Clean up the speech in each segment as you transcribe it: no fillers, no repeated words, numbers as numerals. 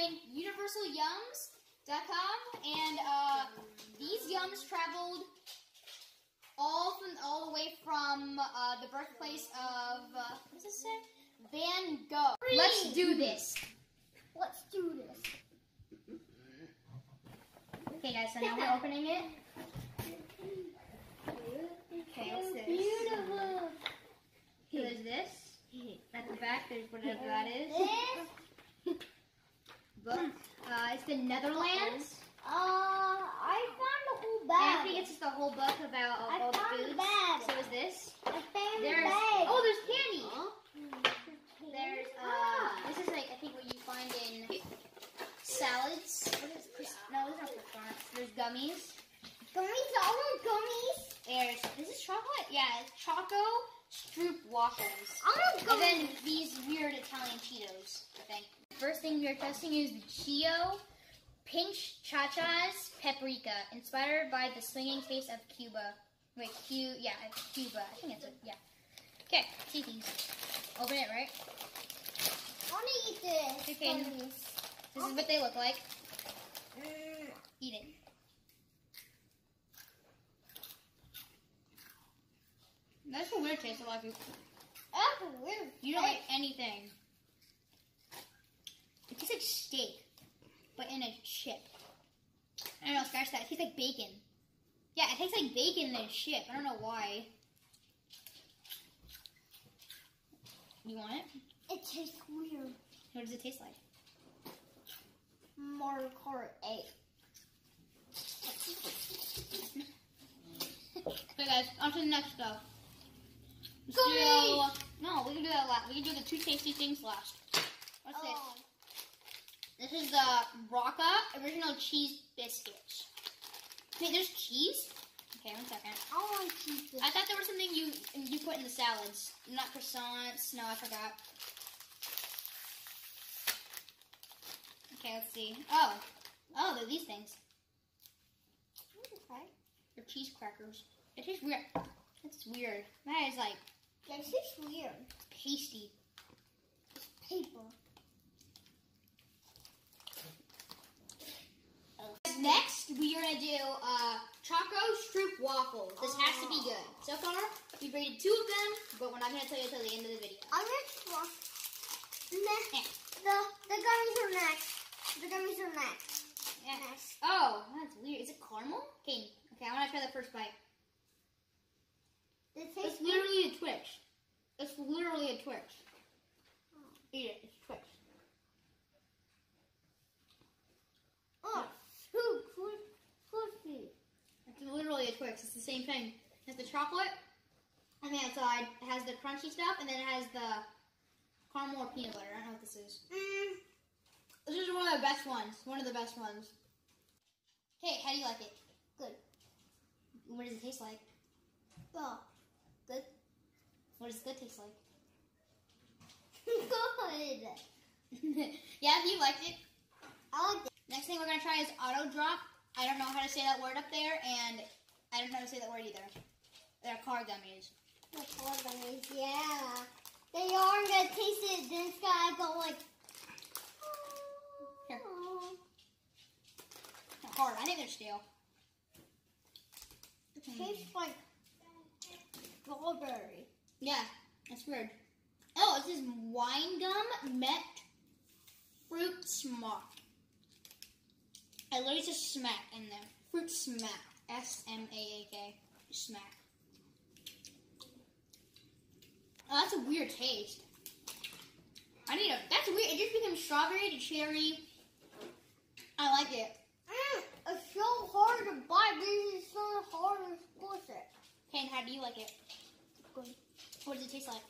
doing universalyums.com, and these yums traveled all the way from the birthplace of what's this say? Van Gogh. Let's do this. Let's do this. Okay, guys. So now we're opening it. Okay, what's this? Beautiful. So there's this. At the back, there's whatever that is. Book. It's the Netherlands. I found the whole And bag. I think it's just the whole book about all the found the foods. bag. So is this. I found There's the bag. oh, there's candy. There's this is like I think what you find in salads. What is this? No, these aren't croissants. There's gummies. Gummies, all the gummies. This is chocolate? Yeah, it's Choco Stroop waffles. I want And gummies. then these weird Italian Cheetos, I think. First thing we are testing is the Chio Pinch Cha-Cha's Paprika, inspired by the swinging taste of Cuba. Wait, Cuba. I think it's yeah. Okay, see these. Open it, right? I want to eat this. Okay. Gummies. This is what they look like. Eat it. That's a weird taste. I like it. That's weird. You don't like anything. It tastes like steak, but in a chip. I don't know, scratch that. It tastes like bacon. Yeah, it tastes like bacon in a chip. I don't know why. You want it? It tastes weird. What does it taste like? Mario Kart 8. Okay, guys, on to the next stuff. Let's Gummies! No, we can do that last. We can do the two tasty things last. What's Oh. this? This is the Rocca original cheese biscuits. Wait, there's cheese? Okay, 1 second. I want cheese. I thought there was something you put in the salads. Not croissants. No, I forgot. Okay, let's see. Oh, they're these things. Okay. They're cheese crackers. It tastes weird. It's weird. That is like This is weird. pasty. It's paper. Next, we are gonna do Choco Stroop waffles. This has to be good. So far, we've rated 2 of them, but we're not gonna tell you until the end of the video. I'm going to try. The gummies are next. The gummies are next. Yeah. Next. Oh, that's weird. Is it caramel? Okay, I want to try the first bite. It It's tastes literally a Twix. It's literally a Twix. Eat it. It's Twix. oh, too crispy. It's literally a Twix. It's the same thing. It has the chocolate on the outside. It has the crunchy stuff, and then it has the caramel or peanut butter. I don't know what this is. This is one of the best ones. One of the best ones. Okay, how do you like it? Good. What does it taste like? Oh, good. What does good taste like? Good. Yeah, you liked it. I like it. Next thing we're gonna try is auto drop. I don't know how to say that word up there, and I don't know how to say that word either. They're car gummies. The car gummies, yeah. They are. I'm gonna taste it. Then it's gonna go like. Here. Not hard. I think they're stale. It tastes like strawberry. Yeah, that's weird. Oh, it says wine gum met fruit smack. It literally says smack in there. Fruit smack. S-M-A-A-K. Smack. Oh, that's a weird taste. That's weird. It just became strawberry to cherry. I like it. It's so hard to buy. This is so hard to squish it. Okay, and how do you like it? Good. What does it taste like?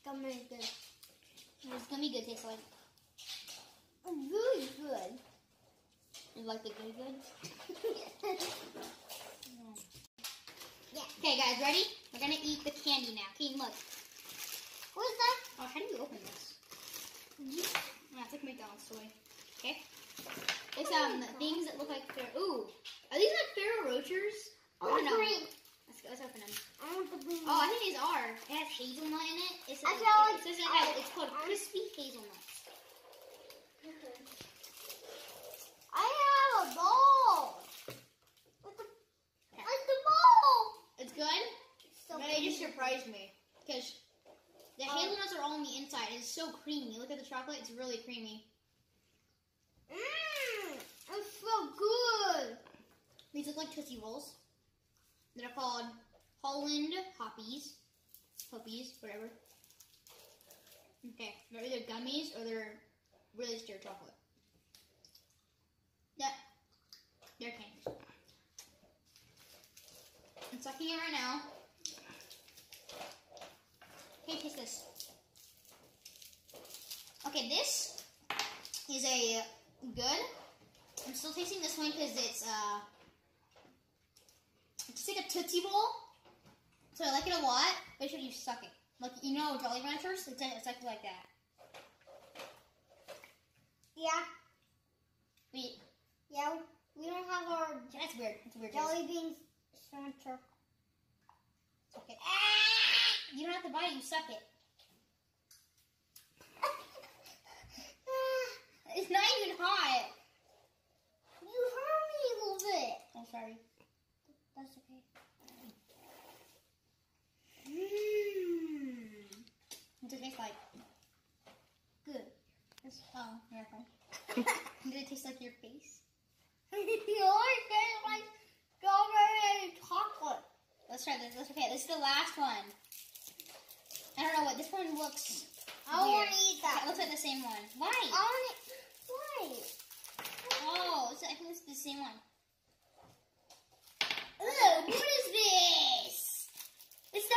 Gummy good. What does gummy good taste like? Really good. You like the good good? Yeah. Okay, guys, ready? We're gonna eat the candy now. Okay, look. What is that? Oh, how do you open this? It's like McDonald's toy. Okay. It's things that look like ooh. Are these like Ferrero Rochers? I don't know. Green. Let's open them. I want the green. Oh, I think these are. It has hazelnut in it. It's I feel like it's called crispy hazelnuts. surprised me because the hazelnuts are all on the inside. It's so creamy. Look at the chocolate; it's really creamy. It's so good. These look like Tootsie Rolls. They're called Holland Hoppies, whatever. Okay, they're either gummies or they're really stir chocolate. Yeah, they're candies. I'm sucking it right now. Okay, taste this. Okay, this is a good. I'm still tasting this one because it's like a Tootsie Roll. So I like it a lot. Make sure you suck it. Like, you know, Jolly Ranchers? It's exactly like that. Yeah. Wait. Yeah, we don't have our That's weird. It's a weird jelly beans center. Okay. You don't have to bite it, you suck it. It's not even hot. You hurt me a little bit. I'm sorry. That's okay. What's it taste like? Good. Oh, yeah, fine. Did it taste like your face? You always taste like strawberry chocolate. Let's try this. Okay, this is the last one. I don't know what this one looks. I want to eat that. It looks like the same one. Why? Why? Oh, I think it's the same one. Ugh, what is this? What is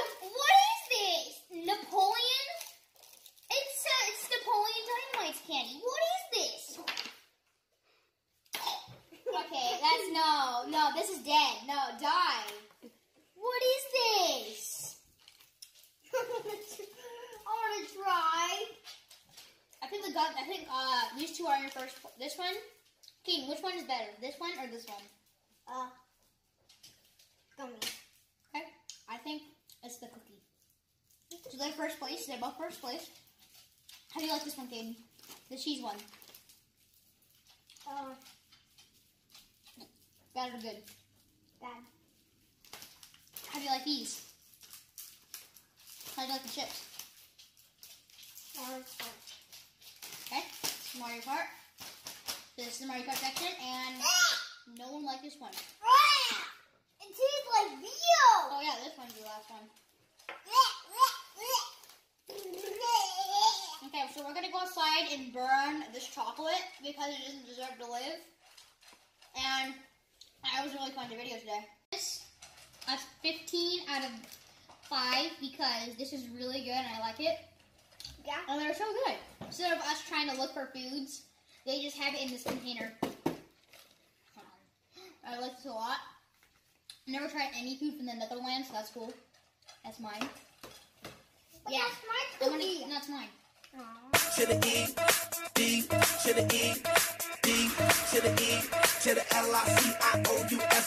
this? Napoleon? It's Napoleon Dynamite's candy. What is this? Okay, that's no, this is dead. No, die. What is this? I want to try. I think these two are in your first. This one, King. Which one is better? This one or this one? Gummy. Okay, I think it's the cookie. So they're first place. They're both first place. How do you like this one, King? The cheese one. Bad or good? Bad. How do you like these? How do you like the chips? Okay, Mario Kart. This is the Mario Kart section, and no one liked this one. It tastes like you. Oh yeah, this one's the last one. Okay, so we're gonna go outside and burn this chocolate because it doesn't deserve to live. And it was really fun to video today. This, a 15 out of 5 because this is really good and I like it. Yeah. And they're so good. Instead of us trying to look for foods, they just have it in this container. I like this a lot. Never tried any food from the Netherlands, so that's cool. That's mine. But yeah, that's my cookie. That's mine. To the E, D, to the E, D, to the E, to the L-I-C-I-O-U-S.